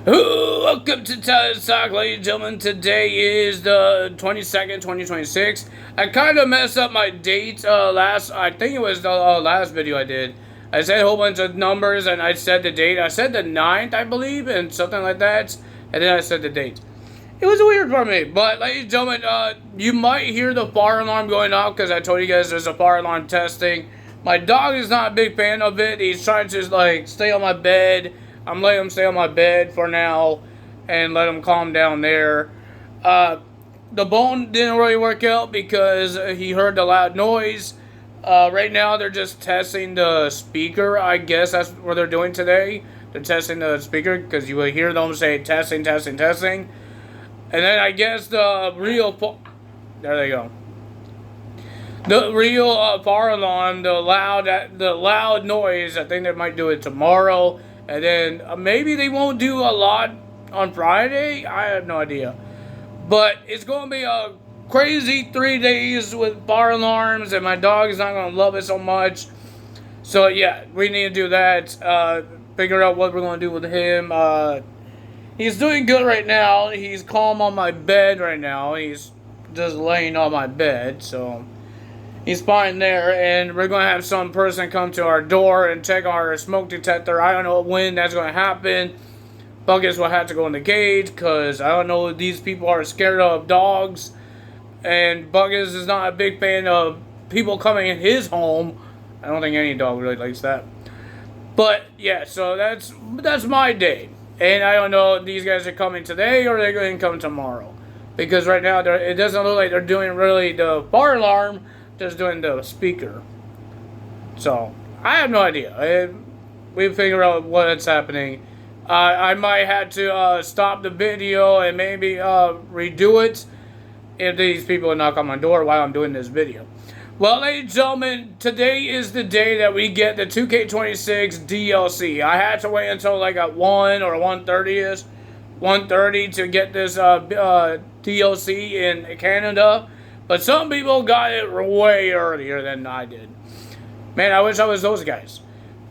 Welcome to Tyler's Talk, ladies and gentlemen. Today is the 22nd, 2026. I kind of messed up my date I think it was the last video I did. I said a whole bunch of numbers and I said the date. I said the 9th, I believe, and something like that. And then I said the date. It was weird for me, but ladies and gentlemen, you might hear the fire alarm going off because I told you guys there's a fire alarm testing. My dog is not a big fan of it. He's trying to like stay on my bed. I'm letting him stay on my bed for now and let him calm down there. The bone didn't really work out because he heard the loud noise. Right now they're just testing the speaker. I guess that's what they're doing today. They're testing the speaker because you will hear them say testing, testing, testing. And then I guess the real... There they go. The real fire alarm, the loud noise, I think they might do it tomorrow. And then maybe they won't do a lot on Friday. I have no idea. But it's going to be a crazy 3 days with fire alarms. And my dog is not going to love it so much. So yeah, we need to do that. Figure out what we're going to do with him. He's doing good right now. He's calm on my bed right now. He's just laying on my bed. So... he's fine there, and we're going to have some person come to our door and check our smoke detector. I don't know when that's going to happen. Buggers will have to go in the cage, because I don't know if these people are scared of dogs. And Buggers is not a big fan of people coming in his home. I don't think any dog really likes that. But, yeah, so that's my day. And I don't know if these guys are coming today or they're going to come tomorrow. Because right now, it doesn't look like they're doing really the fire alarm. Just doing the speaker. So, I have no idea. We figure out what's happening. I might have to stop the video and maybe redo it if these people knock on my door while I'm doing this video. Well, ladies and gentlemen, today is the day that we get the 2K26 DLC. I had to wait until like at 1 or 1:30ish, 1:30 to get this DLC in Canada. But some people got it way earlier than I did. Man, I wish I was those guys.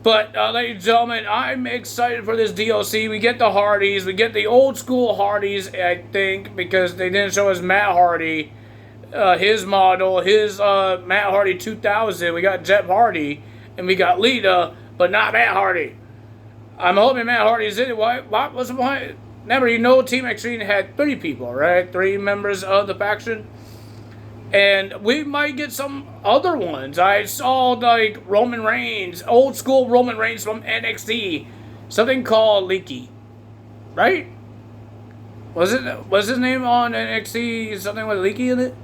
But, ladies and gentlemen, I'm excited for this DLC. We get the Hardys. We get the old school Hardys, I think, because they didn't show us Matt Hardy, his model, his Matt Hardy 2000. We got Jeff Hardy, and we got Lita, but not Matt Hardy. I'm hoping Matt Hardy is in it. What was the point? Remember, you know Team Extreme had 3 people, right? 3 members of the faction. And we might get some other ones. I saw like Roman Reigns, old school Roman Reigns from NXT. Something called Leaky. Right? Was his name on NXT something with Leaky in it?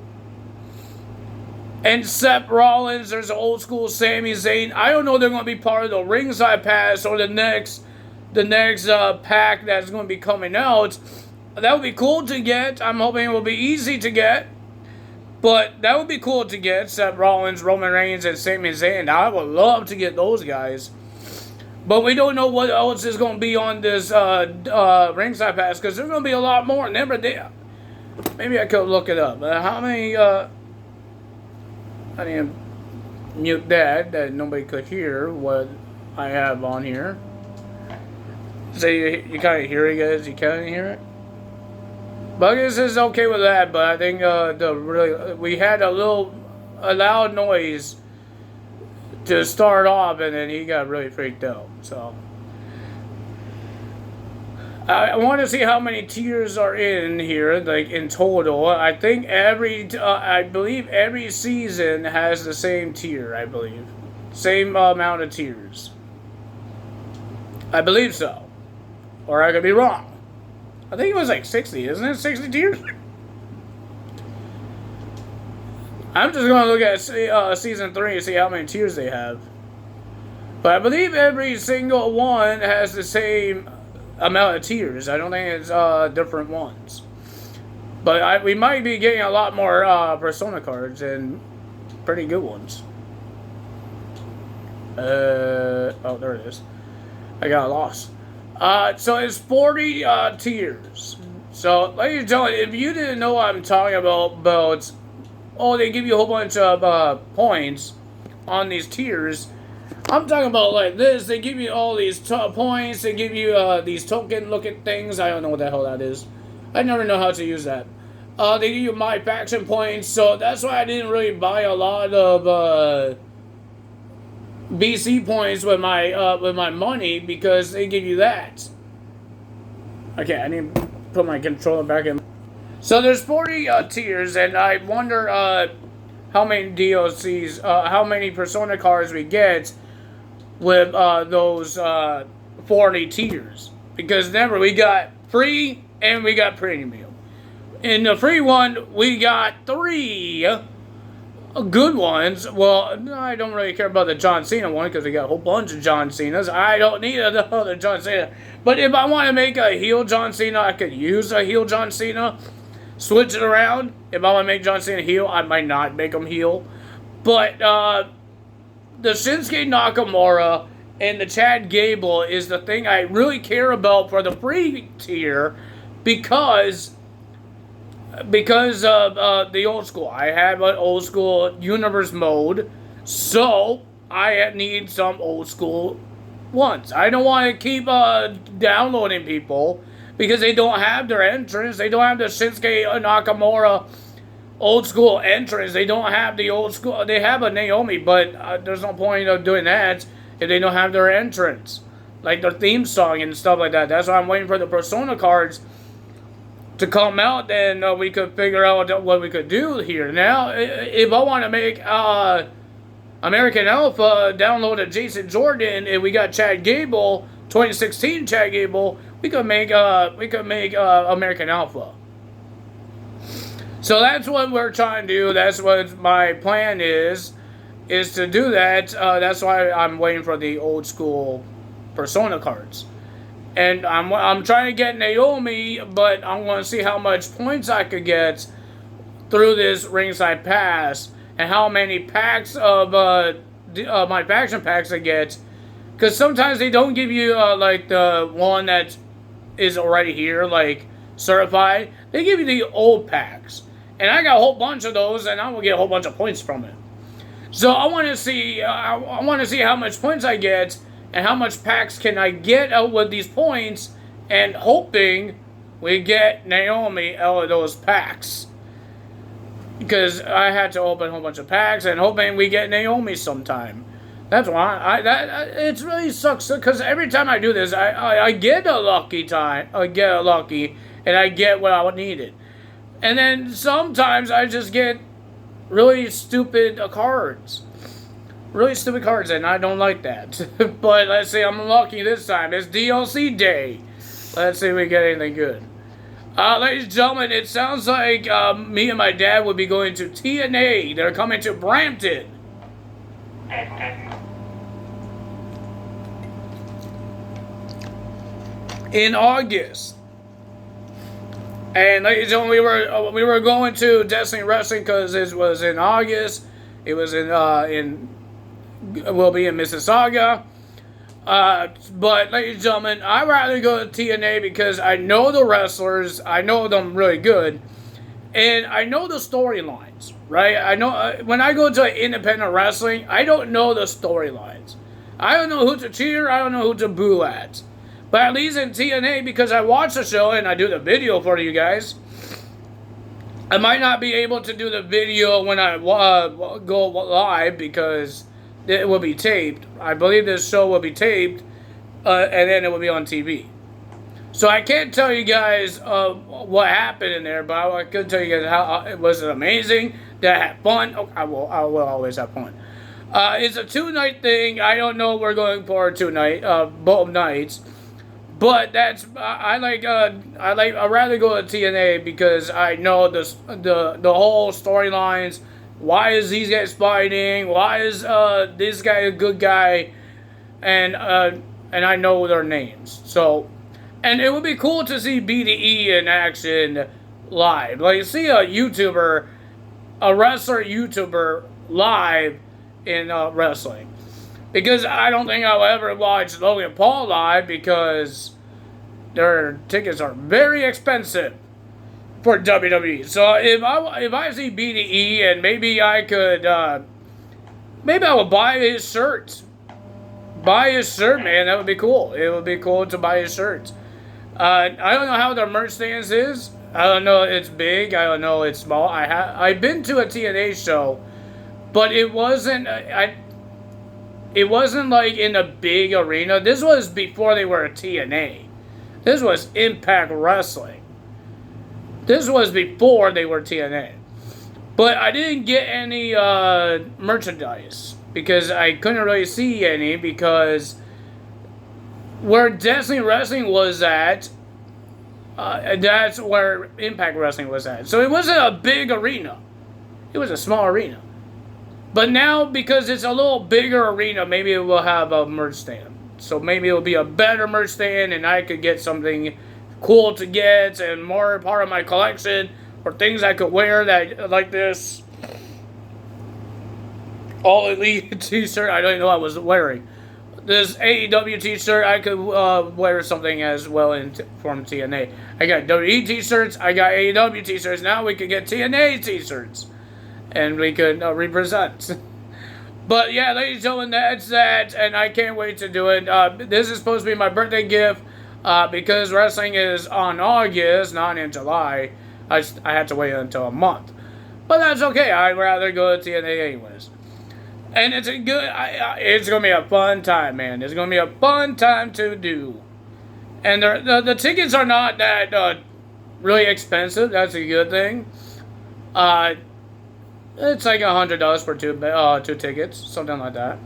And Seth Rollins, there's an old school Sami Zayn. I don't know if they're going to be part of the ringside pass or the next pack that's going to be coming out. That would be cool to get. I'm hoping it will be easy to get. But that would be cool to get. Seth Rollins, Roman Reigns, and Sami Zayn. I would love to get those guys. But we don't know what else is going to be on this ringside pass. Because there's going to be a lot more. Remember, maybe I could look it up. How many... I need to mute that nobody could hear what I have on here. So you kind of hear it, guys? You kind of hear it? Buggers is okay with that, but I think we had a loud noise to start off, and then he got really freaked out. So I want to see how many tiers are in here, like in total. I think I believe every season has the same tier. I believe same amount of tiers. I believe so, or I could be wrong. I think it was like 60, isn't it? 60 tiers? I'm just going to look at Season 3 and see how many tiers they have. But I believe every single one has the same amount of tiers. I don't think it's different ones. But we might be getting a lot more Persona cards and pretty good ones. Oh, there it is. I got lost. So it's 40 tiers. So, ladies and gentlemen, if you didn't know what I'm talking about, they give you a whole bunch of points on these tiers. I'm talking about like this. They give you all these points. They give you these token-looking things. I don't know what the hell that is. I never know how to use that. They give you my faction points, so that's why I didn't really buy a lot of BC points with my money, because they give you that. Okay, I need to put my controller back in. So there's 40 tiers, and I wonder how many DLCs, how many Persona cards we get with those 40 tiers. Because remember, we got free and we got premium. In the free one, we got 3 good ones. Well, I don't really care about the John Cena one because we got a whole bunch of John Cenas. I don't need another John Cena. But if I want to make a heel John Cena, I could use a heel John Cena. Switch it around. If I want to make John Cena heel, I might not make him heel. But the Shinsuke Nakamura and the Chad Gable is the thing I really care about for the free tier, because of the old school. I have an old school universe mode, so I need some old school ones. I don't want to keep downloading people because they don't have their entrance. They don't have the Shinsuke Nakamura old school entrance. They don't have the old school. They have a Naomi, but there's no point of doing that if they don't have their entrance, like their theme song and stuff like that. That's why I'm waiting for the Persona cards to come out, then we could figure out what we could do here. Now, if I want to make American Alpha, download a Jason Jordan, and we got Chad Gable, 2016 Chad Gable, we could make American Alpha. So that's what we're trying to do. That's what my plan is to do that. That's why I'm waiting for the old school Persona cards. And I'm trying to get Naomi, but I'm going to see how much points I could get through this ringside pass, and how many packs of my faction packs I get. Because sometimes they don't give you like the one that is already here, like certified. They give you the old packs, and I got a whole bunch of those, and I'm gonna get a whole bunch of points from it. So I want to see. I want to see how much points I get, and how much packs can I get out with these points, and hoping we get Naomi out of those packs. Because I had to open a whole bunch of packs, and hoping we get Naomi sometime. That's why it really sucks, because every time I do this, I get a lucky time. I get a lucky, and I get what I needed. And then sometimes I just get really stupid cards. Really stupid cards, and I don't like that. But let's see, I'm lucky this time. It's DLC day. Let's see if we get anything good. Ladies and gentlemen, it sounds like me and my dad will be going to TNA. They're coming to Brampton. In August. And ladies and gentlemen, we were going to Destiny Wrestling because it was in August. It was will be in Mississauga. But ladies and gentlemen, I'd rather go to TNA because I know the wrestlers, I know them really good, and I know the storylines, right? I know when I go to independent wrestling, I don't know the storylines. I don't know who to cheer, I don't know who to boo at. But at least in TNA, because I watch the show and I do the video for you guys, I might not be able to do the video when I go live because it will be taped. I believe this show will be taped, and then it will be on TV. So I can't tell you guys what happened in there, but I could tell you guys how was it amazing. Did I have fun? Oh, I will always have fun. It's a 2-night thing. I don't know. We're going for a 2-night, both nights. But that's I'd rather go to TNA because I know the whole storylines. Why is these guys fighting? Why is this guy a good guy? And I know their names. So, and it would be cool to see BDE in action live. Like see a YouTuber, a wrestler YouTuber live in wrestling. Because I don't think I'll ever watch Logan Paul live because their tickets are very expensive for WWE. So if I see BDE and maybe I could maybe I will buy his shirt buy his shirt, man. That would be cool. It would be cool to buy his shirts. I don't know how their merch stance is. I don't know it's big. I don't know it's small. I've been to a TNA show, but it wasn't it wasn't like in a big arena. This was before they were a TNA. This was Impact Wrestling. This was before they were TNA. But I didn't get any merchandise because I couldn't really see any, because where Destiny Wrestling was at, that's where Impact Wrestling was at. So it wasn't a big arena. It was a small arena. But now, because it's a little bigger arena, maybe it will have a merch stand. So maybe it will be a better merch stand, and I could get something cool to get and more part of my collection, or things I could wear that like this All Elite t-shirt. I don't even know I was wearing. This AEW t-shirt, I could wear something as well from TNA. I got WWE t-shirts, I got AEW t-shirts. Now we could get TNA t-shirts. And we could represent. But yeah, ladies and gentlemen, that's that. And I can't wait to do it. This is supposed to be my birthday gift. Because wrestling is on August, not in July. I had to wait until a month. But that's okay. I'd rather go to TNA anyways. And it's it's going to be a fun time, man. It's going to be a fun time to do. And the tickets are not that really expensive. That's a good thing. It's like $100 for two tickets, something like that.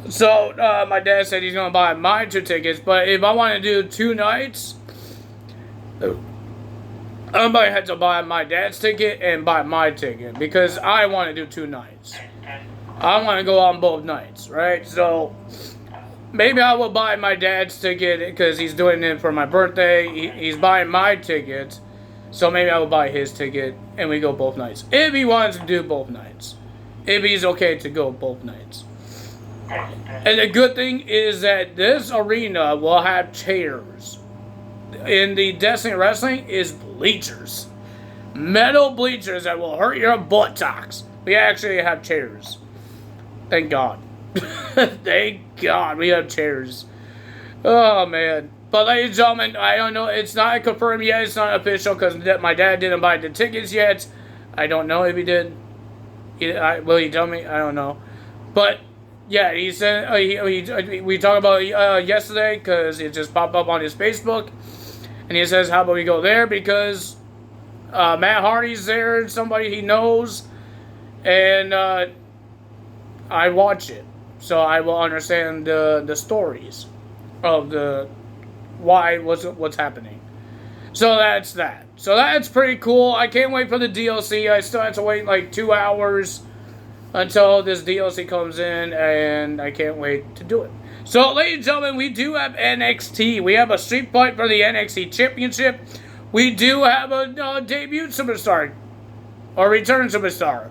So my dad said he's going to buy my 2 tickets. But if I want to do 2 nights, I might have to buy my dad's ticket and buy my ticket, because I want to do 2 nights. I want to go on both nights, right? So maybe I will buy my dad's ticket because he's doing it for my birthday. He's buying my ticket, so maybe I will buy his ticket and we go both nights. If he wants to do both nights. If he's okay to go both nights. And the good thing is that this arena will have chairs. In the Destiny Wrestling is bleachers. Metal bleachers that will hurt your buttocks. We actually have chairs. Thank God. Thank God we have chairs. Oh, man. But ladies and gentlemen, I don't know. It's not confirmed yet. It's not official because my dad didn't buy the tickets yet. I don't know if he did. Will he tell me? I don't know. But, yeah, he said, we talked about it yesterday because it just popped up on his Facebook. And he says, how about we go there? Because Matt Hardy's there, somebody he knows. And I watch it. So I will understand the stories of what's happening. So that's that. So that's pretty cool. I can't wait for the DLC. I still have to wait like 2 hours until this DLC comes in, and I can't wait to do it. So, ladies and gentlemen, we do have NXT. We have a street fight for the NXT Championship. We do have a debut superstar, or return superstar.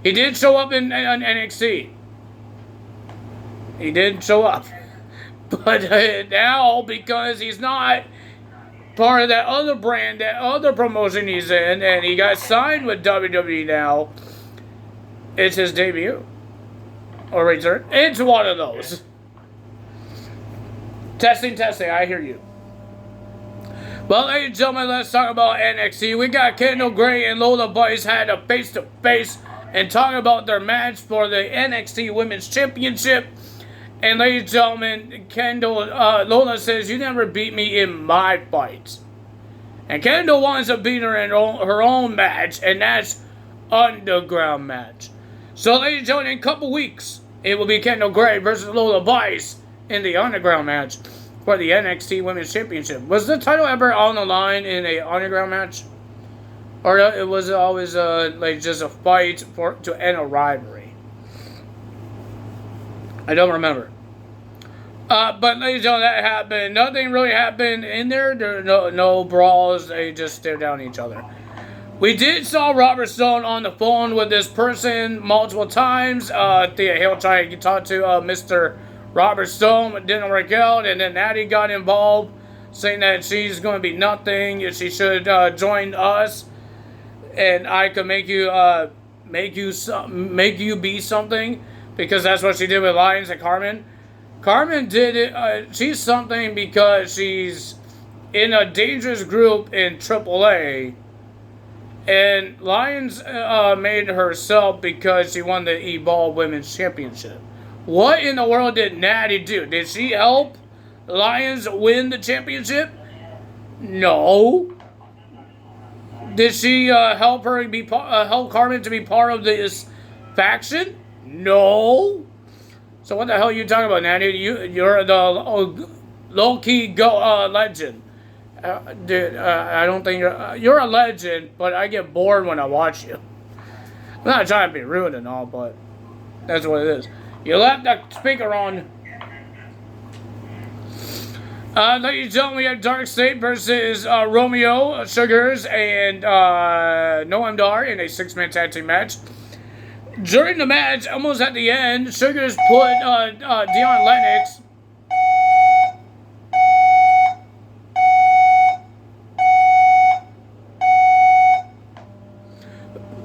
He did show up in NXT. He did show up. But now, because he's not part of that other brand, that other promotion he's in, and he got signed with WWE now, it's his debut. Or return. It's one of those. Testing, I hear you. Well, ladies and gentlemen, let's talk about NXT. We got Kendall Gray and Lola Buys had a face-to-face and talk about their match for the NXT Women's Championship. And ladies and gentlemen, Lola says, you never beat me in my fights. And Kendall wants to beat her in her own match, and that's Underground match. So, ladies and gentlemen, in a couple weeks, it will be Kendall Gray versus Lola Buys in the Underground match for the NXT Women's Championship. Was the title ever on the line in a Underground match? Or it was always like just a fight to end a rivalry? I don't remember. But ladies and gentlemen, that happened. Nothing really happened in there. There were no brawls. They just stared down at each other. We did saw Robert Stone on the phone with this person multiple times. Thea Hale tried to talk to Mr. Robert Stone, but didn't work out. And then Natty got involved, saying that she's going to be nothing. She should join us, and I could make you be something, because that's what she did with Lions and Carmen. Carmen did it. She's something because she's in a dangerous group in AAA. And Lyons made herself because she won the E-Ball Women's Championship. What in the world did Natty do? Did she help Lyons win the championship? No. Did she help her help Carmen to be part of this faction? No. So what the hell are you talking about, Natty? You're the low-key legend. Dude, I don't think you're a legend, but I get bored when I watch you. I'm not trying to be rude and all, but that's what it is. You left the speaker on. Ladies and gentlemen, we have Dark State versus Romeo, Sugars, and Noam Dar in a 6-man tag team match. During the match, almost at the end, Sugars put Dion Lennox.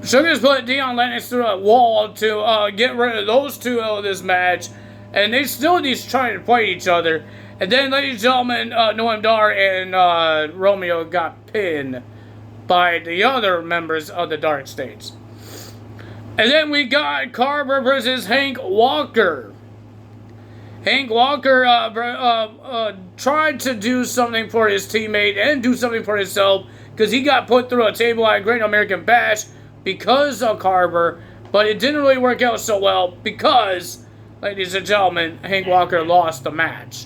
Sugars put Dion Lennox through a wall to get rid of those two out of this match, and they still just trying to fight each other. And then, ladies and gentlemen, Noam Dar and Romeo got pinned by the other members of the Dark States. And then we got Carver versus Hank Walker. Hank Walker tried to do something for his teammate and do something for himself because he got put through a table at Great American Bash because of Carver, but it didn't really work out so well because, ladies and gentlemen, Hank Walker lost the match.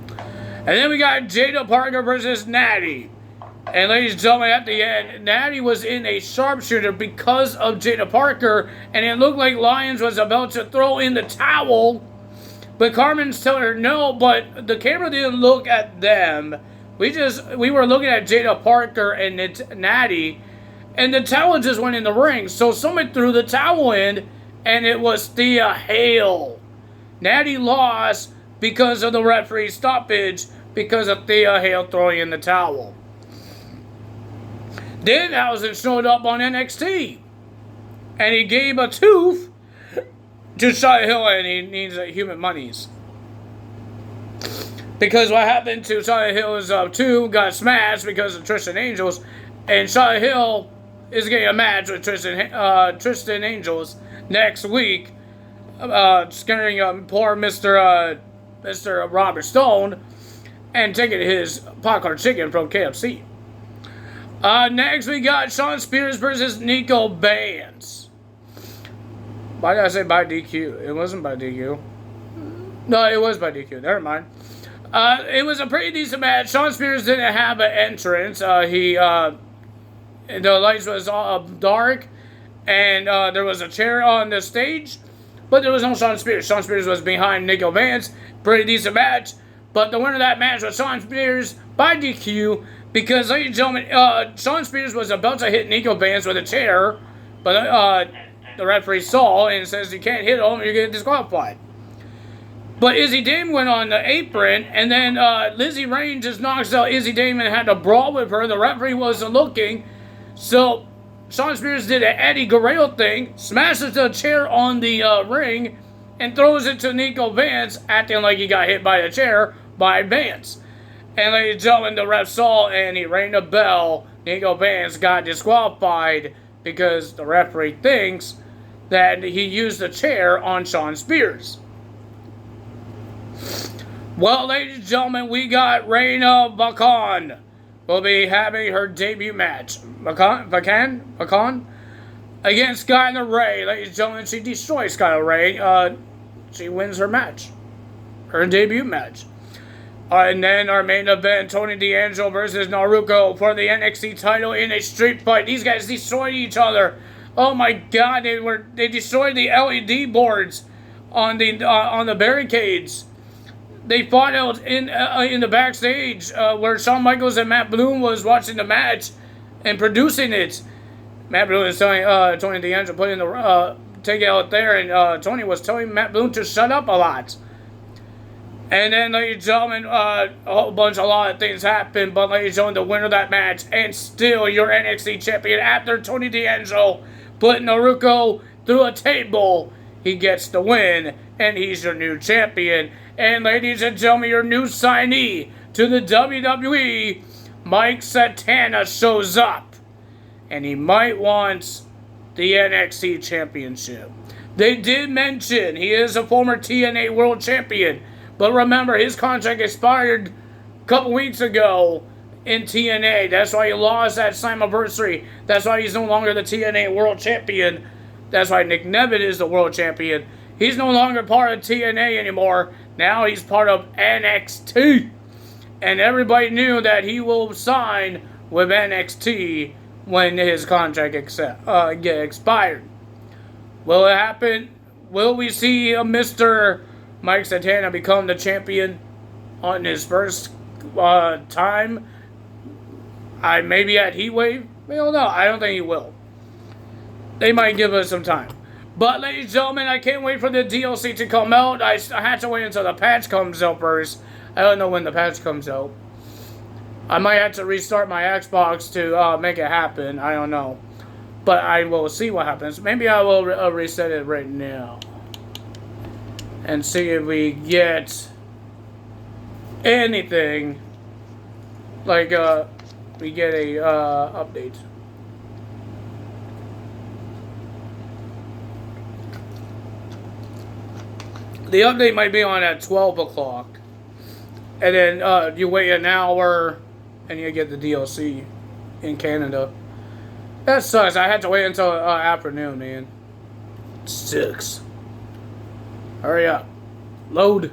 And then we got Jada Parker versus Natty. And ladies and gentlemen, at the end, Natty was in a sharpshooter because of Jada Parker, and it looked like Lyons was about to throw in the towel, but Carmen's telling her no, but the camera didn't look at them. We were looking at Jada Parker and it's Natty, and the towel just went in the ring. So someone threw the towel in, and it was Thea Hale. Natty lost because of the referee stoppage because of Thea Hale throwing in the towel. Danhausen showed up on NXT, and he gave a tooth to Shia Hill, and he needs human monies. Because what happened to Shia Hill's tooth got smashed because of Tristan Angels, and Shia Hill is getting a match with Tristan Angels next week, scaring poor Mr. Robert Stone and taking his popcorn chicken from KFC. Next, we got Shawn Spears versus Nico Banks. Why did I say by DQ? It wasn't by DQ. No, it was by DQ. Never mind. It was a pretty decent match. Shawn Spears didn't have an entrance. The lights was dark, and there was a chair on the stage, but there was no Shawn Spears. Shawn Spears was behind Nico Banks. Pretty decent match. But the winner of that match was Shawn Spears by DQ. Because, ladies and gentlemen, Shawn Spears was about to hit Nico Banks with a chair, but the referee saw and says you can't hit him, you're getting disqualified. But Izzy Damon went on the apron, and then Lizzie Rain just knocks out Izzy Damon and had to brawl with her. The referee wasn't looking, so Shawn Spears did an Eddie Guerrero thing, smashes the chair on the ring, and throws it to Nico Banks, acting like he got hit by a chair by Banks. And ladies and gentlemen, the ref saw and he rang the bell. Nico Banks got disqualified because the referee thinks that he used the chair on Shawn Spears. Well, ladies and gentlemen, we got Reina Bacon will be having her debut match. Bacon? Against Skylar Ray. Ladies and gentlemen, she destroys Skylar Ray. She wins her match. Her debut match. And then our main event, Tony D'Angelo versus Naruko for the NXT title in a street fight. These guys destroyed each other. Oh my God, they destroyed the LED boards on the barricades. They fought out in the backstage where Shawn Michaels and Matt Bloom was watching the match and producing it. Matt Bloom was telling Tony D'Angelo put in the take it out there, and Tony was telling Matt Bloom to shut up a lot. And then, ladies and gentlemen, a lot of things happened, but ladies and gentlemen, the winner of that match, and still your NXT champion after Tony D'Angelo put Naruko through a table he gets the win, and he's your new champion. And ladies and gentlemen, your new signee to the WWE, Mike Satana, shows up. And he might want the NXT Championship. They did mention he is a former TNA World Champion. But remember, his contract expired a couple weeks ago in TNA. That's why he lost that Slammiversary. That's why he's no longer the TNA World Champion. That's why Nick Neville is the World Champion. He's no longer part of TNA anymore. Now he's part of NXT. And everybody knew that he will sign with NXT when his contract get expired. Will it happen? Will we see a Mr. Mike Satana become the champion on his first time? Maybe at Heatwave? We don't know. I don't think he will. They might give us some time. But, ladies and gentlemen, I can't wait for the DLC to come out. I had to wait until the patch comes out first. I don't know when the patch comes out. I might have to restart my Xbox to make it happen. I don't know. But I will see what happens. Maybe I will reset it right now. And see if we get anything. Like, we get a update. The update might be on at 12 o'clock. And then you wait an hour and you get the DLC in Canada. That sucks. I had to wait until afternoon, man. It sucks. Hurry up. Load.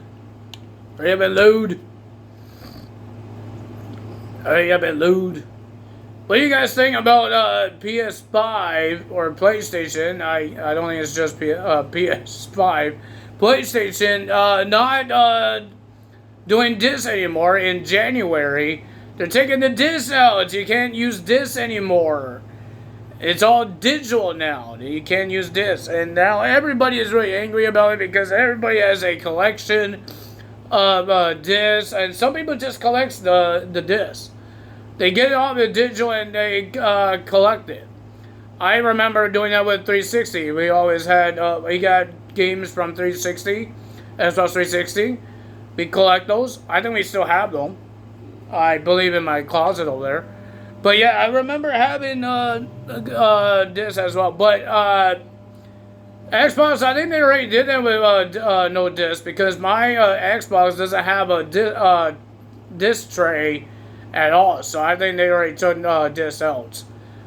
Hurry up and load. Hurry up and load. What do you guys think about PS5 or PlayStation? I don't think it's just PS5. PlayStation not doing discs anymore in January. They're taking the discs out. You can't use discs anymore. It's all digital now. You can't use discs. And now everybody is really angry about it because everybody has a collection of discs. And some people just collect the discs. They get it off the digital and they collect it. I remember doing that with 360. We always had, we got games from 360, Xbox 360. We collect those. I think we still have them. I believe in my closet over there. But yeah, I remember having this as well. But Xbox, I think they already did that with no disc because my Xbox doesn't have a disc tray at all. So I think they already took disc out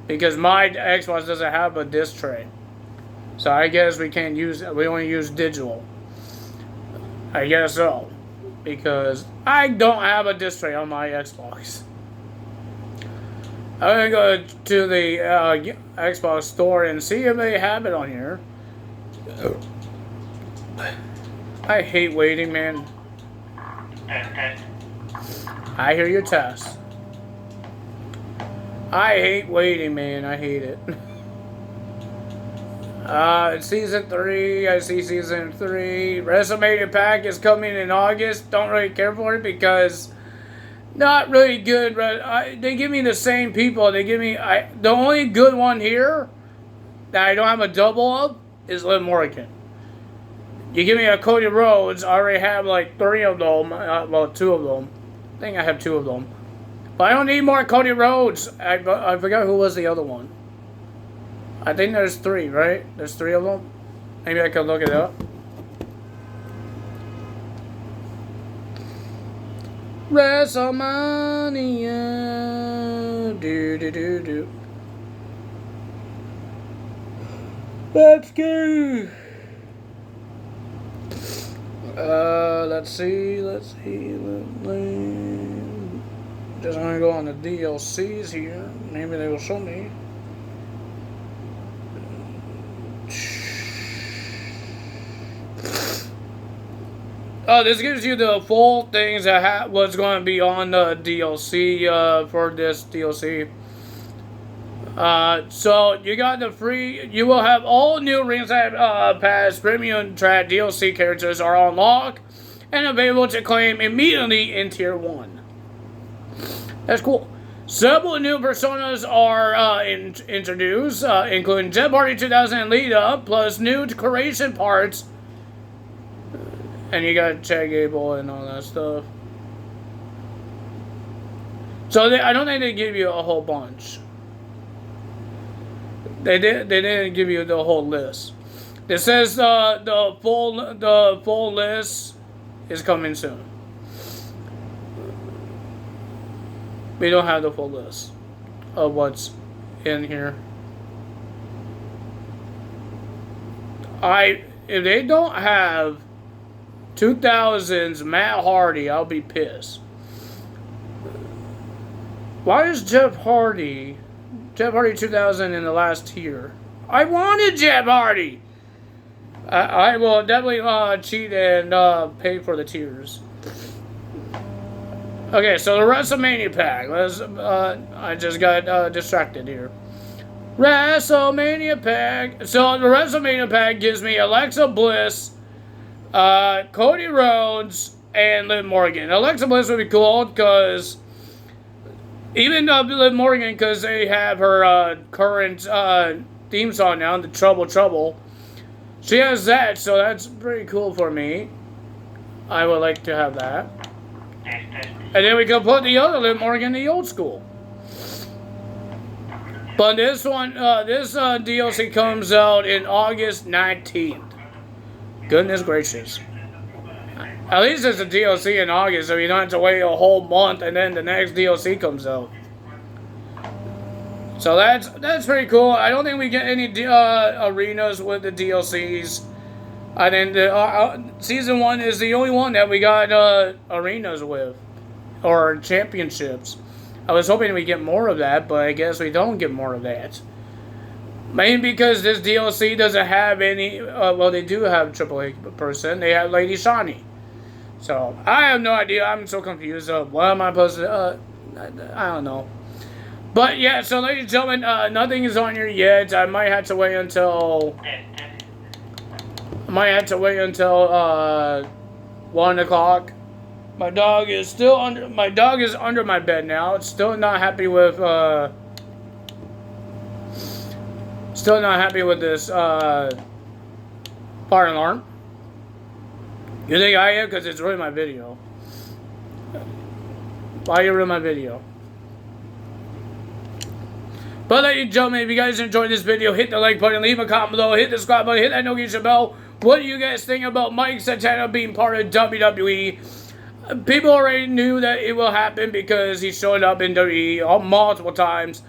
because my Xbox doesn't have a disc tray. So I guess we can't use it. We only use digital. I guess so. Because I don't have a disc tray on my Xbox. I'm going to go to the Xbox store and see if they have it on here. I hate waiting, man. I hear your test. I hate waiting, man. I hate it. Season 3. I see Season 3. WrestleMania Pack is coming in August. Don't really care for it because not really good. They give me the same people. They give me the only good one here that I don't have a double of is Liv Morgan. You give me a Cody Rhodes. I already have like 3 of them. Well, 2 of them. I think I have 2 of them. But I don't need more Cody Rhodes. I forgot who was the other one. I think there's 3, right? There's 3 of them. Maybe I could look it up. WrestleMania. Do. Let's go. Let's see. Just gonna go on the DLCs here. Maybe they will show me. This gives you the full things that what's going to be on the DLC for this DLC. So you got the free. You will have all new ringside pass premium track DLC characters are unlocked and available to claim immediately in Tier 1. That's cool. Several new personas are introduced, including Jeff Hardy 2000 and Lita, plus new decoration parts. And you got Chad Gable and all that stuff. So I don't think they give you a whole bunch. They didn't give you the whole list. It says the full list is coming soon. We don't have the full list of what's in here. If they don't have 2000's Matt Hardy, I'll be pissed. Why is Jeff Hardy 2000 in the last tier? I wanted Jeff Hardy. I will definitely cheat and pay for the tiers. Okay, so the WrestleMania pack. I just got distracted here. WrestleMania pack. So the WrestleMania pack gives me Alexa Bliss, Cody Rhodes, and Liv Morgan. Alexa Bliss would be cool because even Liv Morgan, because they have her current theme song now, the Trouble Trouble. She has that, so that's pretty cool for me. I would like to have that. And then we can put the other Liv Morgan in the old school. But this one, this DLC comes out in August 19th. Goodness gracious. At least it's a DLC in August, so you don't have to wait a whole month and then the next DLC comes out. So that's pretty cool. I don't think we get any arenas with the DLCs. I think the Season 1 is the only one that we got arenas with. Or championships. I was hoping we get more of that, but I guess we don't get more of that. Mainly because this DLC doesn't have any... well, they do have a AAA person. They have Lady Shani. So, I have no idea. I'm so confused. What am I supposed to... I don't know. But, yeah, so ladies and gentlemen, nothing is on here yet. I might have to wait until... 1 o'clock. My dog is still under... My dog is under my bed now. It's still not happy with... Still not happy with this fire alarm. You think I am? Because it's ruined my video. Why you ruin my video? But ladies and gentlemen, if you guys enjoyed this video, hit the like button, leave a comment below, hit the subscribe button, hit that notification bell. What do you guys think about Mike Santana being part of WWE? People already knew that it will happen because he showed up in WWE multiple times.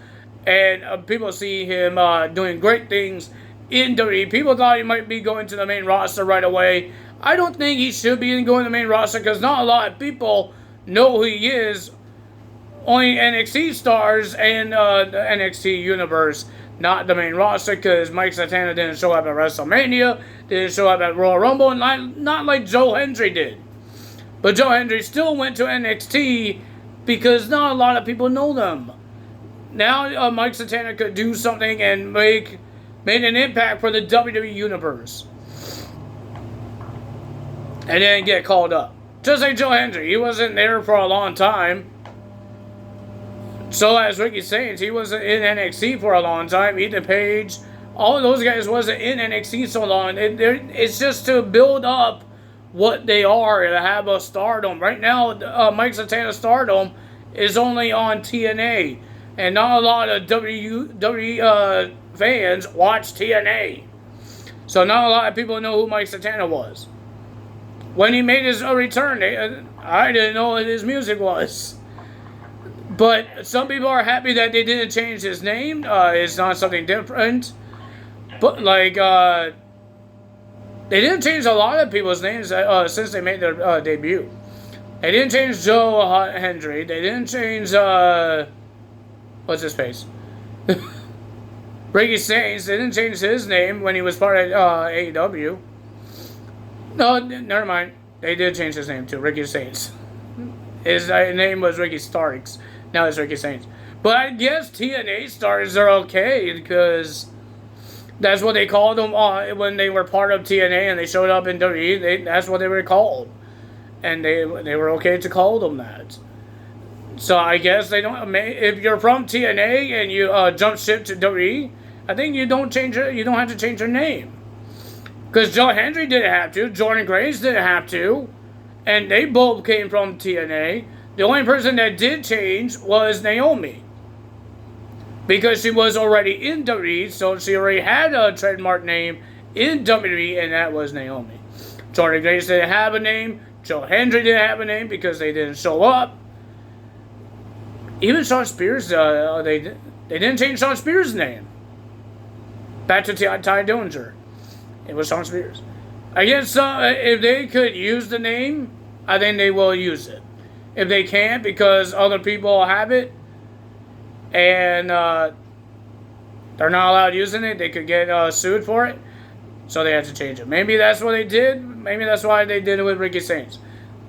And people see him doing great things in WWE. People thought he might be going to the main roster right away. I don't think he should be going to the main roster because not a lot of people know who he is. Only NXT stars and the NXT universe, not the main roster, because Mike Santana didn't show up at WrestleMania, didn't show up at Royal Rumble, and not like Joe Hendry did. But Joe Hendry still went to NXT because not a lot of people know them. Now Mike Santana could do something and made an impact for the WWE universe. And then get called up. Just like Joe Hendry, he wasn't there for a long time. So as Ricky Saints, he wasn't in NXT for a long time. Ethan Page, all of those guys wasn't in NXT so long. It's just to build up what they are and have a stardom. Right now, Mike Santana's stardom is only on TNA. And not a lot of WWE fans watch TNA. So not a lot of people know who Mike Santana was. When he made his return, I didn't know what his music was. But some people are happy that they didn't change his name. It's not something different. But like, they didn't change a lot of people's names since they made their debut. They didn't change Joe Hendry. They didn't change, what's his face? Ricky Saints. They didn't change his name when he was part of AEW. No, never mind. They did change his name to Ricky Saints. His name was Ricky Starks. Now it's Ricky Saints. But I guess TNA stars are okay because that's what they called them when they were part of TNA and they showed up in WWE. That's what they were called. And they were okay to call them that. So I guess they don't. If you're from TNA and you jump ship to WWE, I think you don't have to change your name. Because Joe Hendry didn't have to. Jordan Grace didn't have to. And they both came from TNA. The only person that did change was Naomi. Because she was already in WWE, so she already had a trademark name in WWE, and that was Naomi. Jordan Grace didn't have a name. Joe Hendry didn't have a name because they didn't show up. Even Shawn Spears, they didn't change Shawn Spears' name. Back to Ty Dillinger. It was Shawn Spears. I guess if they could use the name, I think they will use it. If they can't, because other people have it, and they're not allowed using it, they could get sued for it. So they had to change it. Maybe that's what they did. Maybe that's why they did it with Ricky Saints.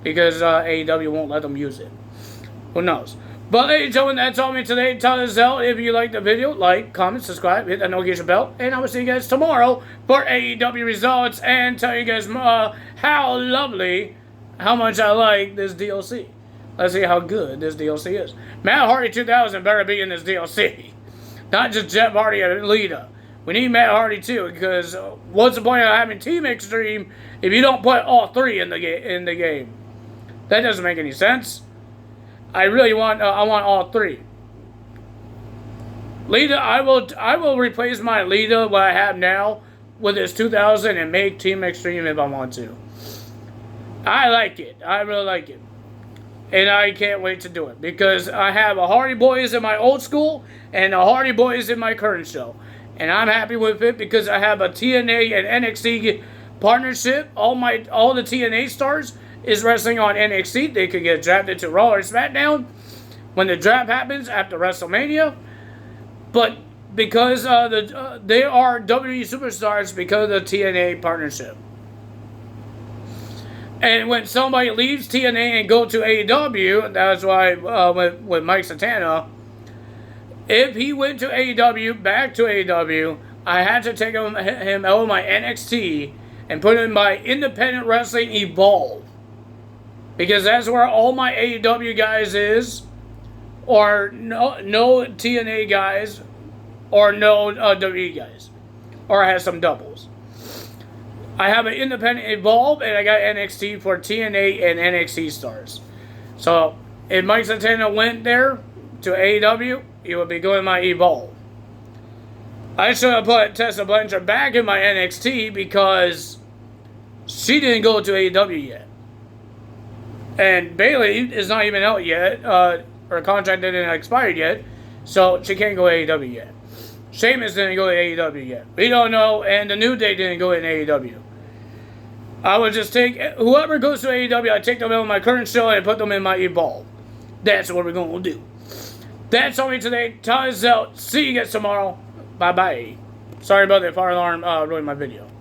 Because AEW won't let them use it. Who knows? But ladies and gentlemen, that's all me today. Tell us out if you liked the video. Like, comment, subscribe, hit that notification bell. And I will see you guys tomorrow for AEW results. And tell you guys how much I like this DLC. Let's see how good this DLC is. Matt Hardy 2000 better be in this DLC. Not just Jeff Hardy and Lita. We need Matt Hardy too, because what's the point of having Team Extreme if you don't put all three in the game? That doesn't make any sense. I really want I want all three. Lita, I will replace my Lita what I have now with this 2000 and make Team Extreme if I want to. I like it. I really like it. And I can't wait to do it because I have a Hardy Boys in my old school and a Hardy Boys in my current show. And I'm happy with it because I have a TNA and NXT partnership. All the TNA stars is wrestling on NXT. They could get drafted to Raw or SmackDown when the draft happens after WrestleMania. But because they are WWE superstars because of the TNA partnership. And when somebody leaves TNA and go to AEW, that's why with Mike Santana, if he went to AEW, back to AEW, I had to take him out of my NXT and put him in my Independent Wrestling Evolve. Because that's where all my AEW guys is, or no TNA guys, or no WWE guys, or I have some doubles. I have an Independent Evolve, and I got NXT for TNA and NXT stars. So, if Mike Santana went there to AEW, he would be going my Evolve. I should have put Tessa Blanchard back in my NXT because she didn't go to AEW yet. And Bayley is not even out yet. Her contract didn't expire yet, so she can't go to AEW yet. Sheamus didn't go to AEW yet. We don't know, and the New Day didn't go in AEW. I would just take whoever goes to AEW, I take them in my current show and put them in my Evolve. That's what we're going to do. That's all me today. Time is out. See you guys tomorrow. Bye-bye. Sorry about the fire alarm ruining my video.